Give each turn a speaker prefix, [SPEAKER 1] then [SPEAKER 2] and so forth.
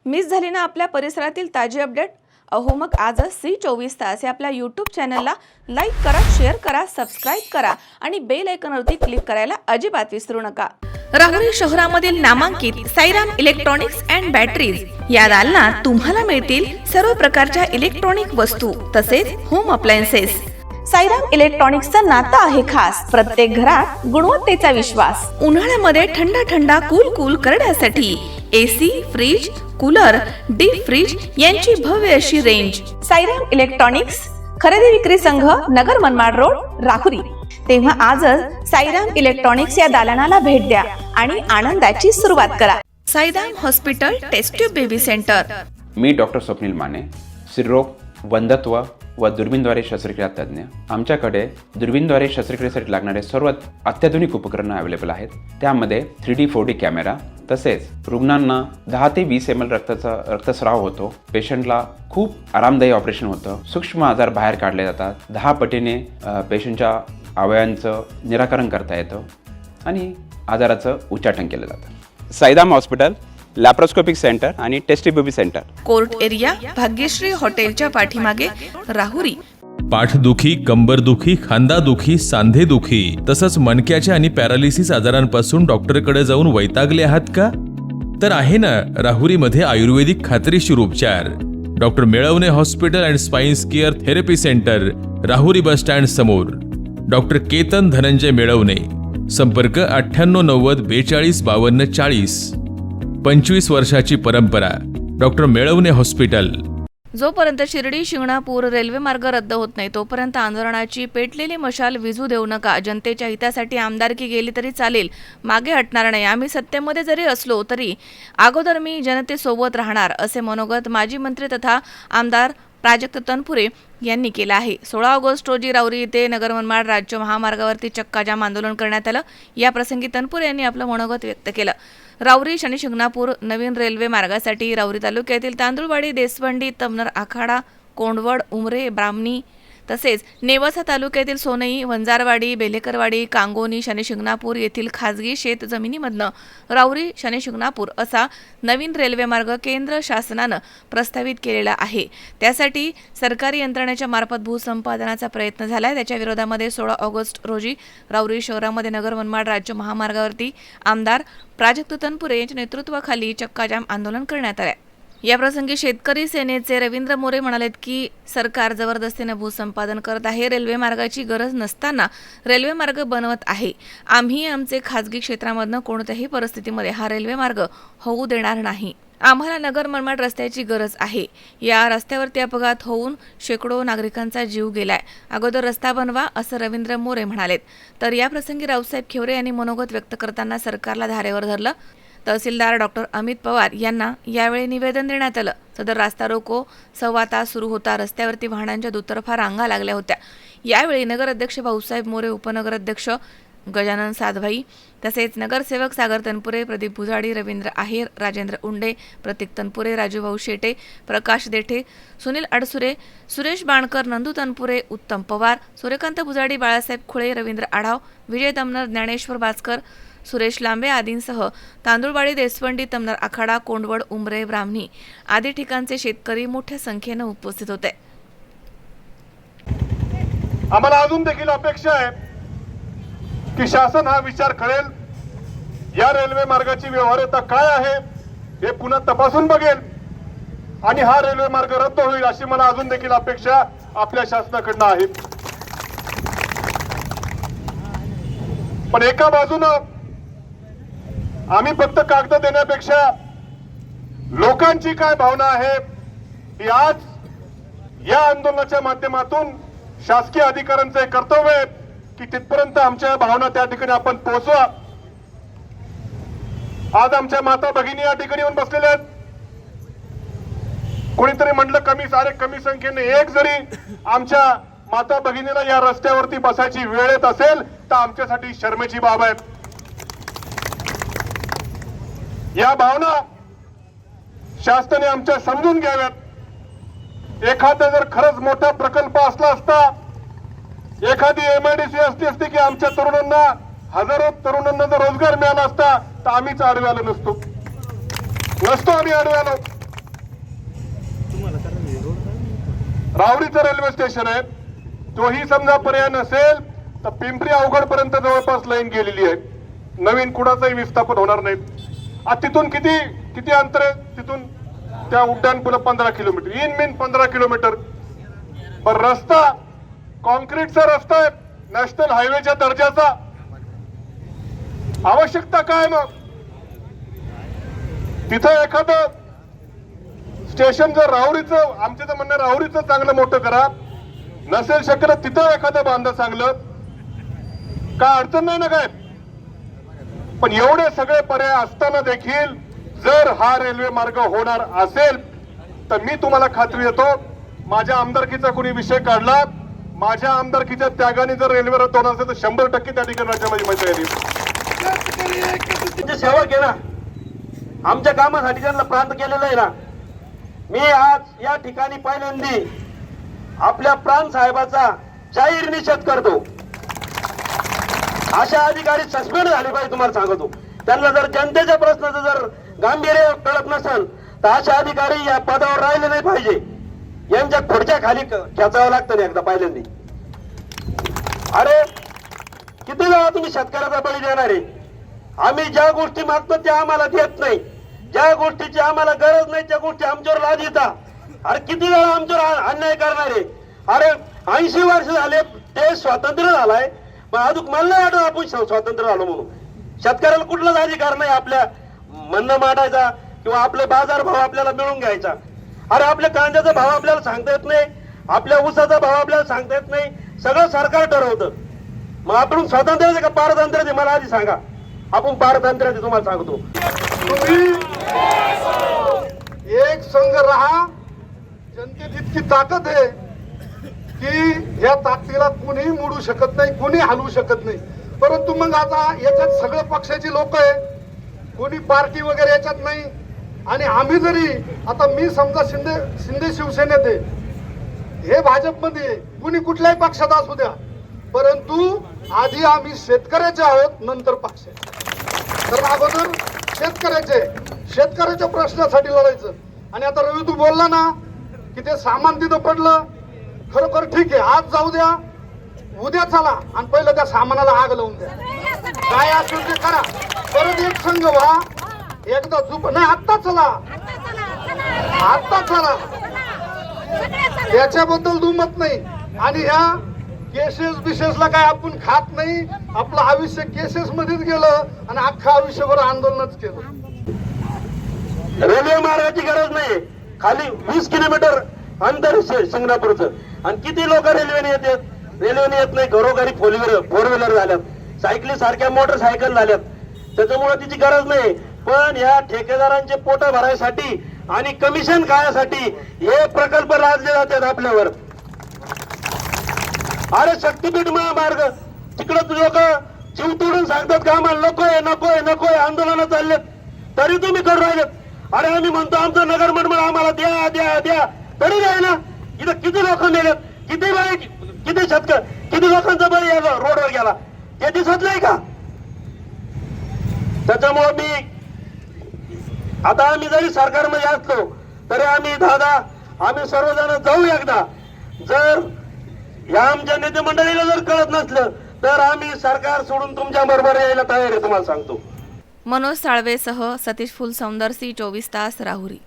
[SPEAKER 1] Miss झाली ना आपल्या परिसरातील ताजी अपडेट? अहो मग आजच C24 या आपल्या यूट्यूब चॅनलला लाईक करा, शेअर करा, सबस्क्राईब करा आणि बेल आयकॉनवरती क्लिक करायला अजिबात विसरू नका। राहुरी शहरामधील नामांकित साईराम इलेक्ट्रॉनिक्स अँड बॅटरीज या दालनात तुम्हाला मिळतील सर्व प्रकारच्या इलेक्ट्रॉनिक वस्तू तसेच होम अप्लायन्सेस। साईराम इलेक्ट्रॉनिक्सचं नातं आहे खास, प्रत्येक घरात गुणवत्तेचा विश्वास। उन्हाळ्यामध्ये थंड थंड कूल करण्यासाठी AC, fridge, cooler, deep fridge यांची भव्य अशी रेंज। साईराम इलेक्ट्रॉनिक्स खरेदी विक्री संघ, नगर मनमाड रोड, राहुरी। तेव्हा आजच साईराम इलेक्ट्रॉनिक्स या दालनाला भेट द्या आणि आनंदाची सुरुवात करा। Sairam hospital test tube baby centre.
[SPEAKER 2] मी डॉक्टर स्वप्नील माने, स्त्रीरोग, वंध्यत्व व दुर्बीणद्वारे शस्त्रक्रिया तज्ञ। आमच्याकडे दुर्बीणद्वारे शस्त्रक्रियेसाठी लागणारे सर्व अत्याधुनिक उपकरणं अवेलेबल आहेत। त्यामध्ये 3D 4D कॅमेरा, तसेच रुग्णांना 10 ते 20 ml रक्तस्राव होतो। पेशंटला खूप आरामदायी ऑपरेशन होतं। सूक्ष्म आजार बाहेर काढले जातात। 10 पटीने पेशंटच्या अवयवांचं निराकरण करता येतं आणि आजाराचं उच्चाटन केलं जातं। साईराम हॉस्पिटल, लॅप्रोस्कोपिक सेंटर आणि test baby center,
[SPEAKER 1] court area, Bhagyashree हॉटेलच्या पाठीमागे, राहुरी।
[SPEAKER 3] पाठदुखी, कंबरदुखी, खांदादुखी, सांधेदुखी तसंच मणक्याच्या आणि पॅरालिसिस आजारांपासून डॉक्टरकडे जाऊन वैतागले आहात का? तर आहे ना राहुरीमध्ये आयुर्वेदिक खात्रीशीर उपचार। Doctor Melavane hospital and spines care therapy centre, Rahuri bus stand समोर। डॉक्टर केतन धनंजय मेळवणे, संपर्क 9890 42 52 40। 25 वर्षाची परंपरा, डॉक्टर मेळवणे हॉस्पिटल।
[SPEAKER 1] जोपर्यंत शिर्डी शिंगणापूर रेल्वे मार्ग रद्द होत नाही तोपर्यंत आंदोलनाची पेटलेली मशाल विझू देऊ नका। जनतेच्या हितासाठी आमदारकी गेली तरी चालेल, मागे हटणार नाही। आम्ही सत्तेमध्ये जरी असलो तरी अगोदर मी जनतेसोबत राहणार, असे मनोगत माजी मंत्री तथा आमदार प्राजक्त तनपुरे यांनी केलं आहे। 16 ऑगस्ट रोजी राहुरी येथे नगर मनमाड राज्य महामार्गावरती चक्काजाम आंदोलन करण्यात आलं। या प्रसंगी तनपुरे यांनी आपलं मनोगत व्यक्त केलं। राहुरी शनी शिंगणापूर नवीन रेल्वे मार्गासाठी राहुरी तालुक्यातील तांदुळवाडी, देसवंडी, तमनर, आखाडा, कोंडवड, उमरे, ब्राह्मणी तसेच नेवासा तालुक्यातील सोनई, वंजारवाडी, बेलेकरवाडी, कांगोनी, शनी शिंगणापूर येथील खाजगी शेत जमिनीमधनं राहुरी शनी शिंगणापूर असा नवीन रेल्वे मार्ग केंद्र शासनानं प्रस्तावित केलेला आहे। त्यासाठी सरकारी यंत्रणेच्या मार्फत भूसंपादनाचा प्रयत्न झाला आहे। त्याच्या विरोधामध्ये 16 ऑगस्ट रोजी राहुरी शहरामध्ये नगर मनमाड राज्य महामार्गावरती आमदार प्राजक्त तनपुरे यांच्या नेतृत्वाखाली चक्काजाम आंदोलन करण्यात आले। या प्रसंगी शेतकरी सेनेचे रवींद्र मोरे म्हणालेत की सरकार जबरदस्तीने भूसंपादन करत आहे। रेल्वे मार्गाची गरज नसताना रेल्वे मार्ग बनवत आहे। आम्ही आमचे खाजगी क्षेत्रामधनं कोणत्याही परिस्थितीमध्ये हा रेल्वे मार्ग होऊ देणार नाही। आम्हाला नगर मनमाड रस्त्याची गरज आहे। या रस्त्यावरती अपघात होऊन शेकडो नागरिकांचा जीव गेलाय। अगोदर रस्ता बनवा, असं रवींद्र मोरे म्हणालेत। तर या प्रसंगी रावसाहेब खेवरे यांनी मनोगत व्यक्त करताना सरकारला धारेवर धरलं। तहसीलदार डॉक्टर अमित पवार यांना यावेळी निवेदन देण्यात आलं। सदर रास्ता रोको 1.25 तास सुरू होता। रस्त्यावरती वाहनांच्या दुतर्फा रांगा लागल्या होत्या। यावेळी नगराध्यक्ष भाऊसाहेब मोरे, उपनगराध्यक्ष गजानन साधभाई तसेच नगरसेवक सागर तनपुरे, प्रदीप भुजाडी, रवींद्र आहेर, राजेंद्र उंडे, प्रतीक तनपुरे, राजूभाऊ शेटे, प्रकाश देठे, सुनील अडसुरे, सुरेश बाणकर, नंदू तनपुरे, उत्तम पवार, सूर्यकांत भुजाडी, बाळासाहेब खुळे, रवींद्र आढाव, विजय तमनर, ज्ञानेश्वर बाचकर, सुरेश लांबे आदींसह तांदुळवाडी, देसवंडी, तमनर, आखाडा, कोंडवड, उमरे, ब्राह्मणी आदी ठिकाणचे शेतकरी मोठ्या संख्येने उपस्थित होते।
[SPEAKER 4] आम्हाला अजून देखील अपेक्षा आहे की शासन हा विचार करेल, या रेल्वे मार्गाची व्यवहार्यता काय आहे हे पुन्हा तपासून बघेल आणि हा रेल्वे मार्ग रद्द होईल अशी मला अजून देखील अपेक्षा आपल्या शासनाकडनं आहे। पण एका बाजूनं आम्ही फक्त कागद देण्यापेक्षा लोकांची काय भावना आहे ही आज या आंदोलनाच्या माध्यमातून शासकीय अधिकाऱ्यांचं हे कर्तव्य आहे की तिथपर्यंत आमच्या भावना त्या ठिकाणी आपण पोहोचवा। आज आमच्या माता भगिनी या ठिकाणी येऊन बसलेल्या आहेत। कोणीतरी म्हटलं कमी संख्येने एक जरी आमच्या माता भगिनीला या रस्त्यावरती बसायची वेळ येत असेल तर आमच्यासाठी शर्मेची बाब आहे। या भावना शासनाने आमच्या समजून घ्याव्यात। एखादा जर खरंच मोठा प्रकल्प असला असता, एखादी MIDC असती की आमच्या तरुणांना, हजारो तरुणांना जर रोजगार मिळाला असता तर आम्हीच आडवे आलो नसतो आम्ही आडवे आलो। राहुरीचं रेल्वे स्टेशन आहे, तोही समजा पर्याय नसेल तर पिंपरी अवघड पर्यंत जवळपास लाईन गेलेली आहे, नवीन कुणाचाही विस्थापन होणार नाही. तिथून किती अंतर आहे, तिथून त्या उड्डाण पुलं 15 किलोमीटर, इन मीन 15 किलोमीटर. पण रस्ता कॉन्क्रीटचा रस्ता आहे, नॅशनल हायवेच्या दर्जाचा. आवश्यकता काय मग? तिथं एखादं स्टेशन जर राहुरीचं, आमचं तर म्हणणं राहुरीचं चांगलं मोठं करा, नसेल शक्य तिथं एखादं बांधा चांगलं, काय अडचण नाही ना काय. पण एवढे सगळे पर्याय असताना देखील जर हा रेल्वे मार्ग होणार असेल तर मी तुम्हाला खात्री देतो, माझ्या आमदारकीचा कोणी विषय काढला, माझ्या आमदारकीच्या त्यागाने जर रेल्वे रद्द होणार असेल तर 100% त्या ठिकाणी राज्यामध्ये मजा येईल.
[SPEAKER 5] सेवा केला, आमच्या कामासाठी त्यांना प्रांत केलेला आहे ना. मी आज या ठिकाणी पहिल्यांदा आपल्या प्रांत साहेबाचा जाहीर निषेध करतो. अशा अधिकारी सस्पेंड झाले पाहिजे. तुम्हाला सांगतो, त्यांना जर जनतेच्या प्रश्नाचं जर गांभीर्य कळत नसेल तर अशा अधिकारी या पदावर राहिले नाही पाहिजे. यांच्या खुर्च्या खाली खेचावं लागतं नाही एकदा पहिल्यांदा. अरे किती वेळा तुम्ही शेतकऱ्याचा बळी देणार आहे? आम्ही ज्या गोष्टी मागतो त्या आम्हाला देत नाही, ज्या गोष्टीची आम्हाला गरज नाही त्या गोष्टी आमच्यावर लाद येतात. अरे किती वेळा आमच्यावर अन्याय करणार आहे? अरे 80 वर्ष झाले देश स्वातंत्र्य झालाय, पण अजून मला नाही वाटत आपण स्वातंत्र्य झालो म्हणून. शेतकऱ्याला कुठलाच अधिकार नाही आपल्या म्हणणं मांडायचा किंवा आपले बाजार भाव आपल्याला मिळून घ्यायचा. अरे आपल्या कांद्याचा भाव आपल्याला सांगता येत नाही, आपल्या ऊसाचा भाव आपल्याला सांगता येत नाही, सगळं सरकार ठरवतं. मग आपण स्वातंत्र्य का पारतंत्र्य? मला आधी सांगा, आपण पारतंत्र्य तुम्हाला सांगतो.
[SPEAKER 4] तुम्ही एक संघ राहा. जनतेत इतकी ताकद आहे की या ताकदीला कुणीही मोडू शकत नाही, कुणी हलवू शकत नाही. परंतु मग आता याच्यात सगळ्या पक्षाची लोक आहे, कोणी पार्टी वगैरे याच्यात नाही. आणि आम्ही जरी आता मी समजा शिंदे शिवसेनेत आहे, हे भाजपमध्ये आहे, कुणी कुठल्याही पक्षात असू द्या, परंतु आधी आम्ही शेतकऱ्याचे आहोत, नंतर पक्षाचे. तर अगोदर शेतकऱ्याच्या प्रश्नासाठी लढायचं. आणि आता रवी तू बोलला ना की ते सामान तिथं पडलं, खरोखर ठीक आहे, आज जाऊ द्या, उद्या चला आणि पहिलं त्या सामानाला आग लावून द्या. काय असेल ते करा, परत एक संघ व्हा, एकदा झुप नाही, आत्ता चला. त्याच्याबद्दल दुमत नाही. आणि ह्या केसेस बिसेसला काय आपण खात नाही, आपलं आयुष्य केसेस मध्येच गेलं आणि अख्खं आयुष्यभर आंदोलनच केलं.
[SPEAKER 5] रेल्वे मार्गाची गरज नाही, खाली 20 किलोमीटर अंतर शिंगणापूरचं. आणि किती लोक रेल्वेने येतात? रेल्वेने येत नाही, घरोघरी फोर व्हीलर झाल्यात, सायकली सारख्या मोटरसायकल झाल्यात, त्याच्यामुळे तिची गरज नाही. पण या ठेकेदारांचे पोट भरायसाठी आणि कमिशन खाण्यासाठी हे प्रकल्प लादले जातात आपल्यावर. अरे शक्तीपीठ महामार्ग तिकडं लोक जीव तोडून सांगतात का आम्हाला नकोय नकोय नकोय, आंदोलन चाललेत, तरी तुम्ही करू राहिलेत. अरे आम्ही म्हणतो आमचं नगर मंडळ आम्हाला द्या द्या द्या, तरी नाही ना. इथं किती लोक मेलेत, किती शेतकरी, किती लोकांचा बळी रोडवर गेला, ते दिसत नाही का? त्याच्यामुळे मी आता आम्ही जरी सरकारमध्ये असलो तरी आम्ही सर्वजण जाऊ एकदा. जर या आमच्या नेते मंडळीला जर कळत नसलं तर आम्ही सरकार सोडून तुमच्या बरोबर यायला तयार आहे, तुम्हाला सांगतो.
[SPEAKER 1] मनोज साळवेसह सतीश फुलसौंदर, सी 24 तास, राहुरी.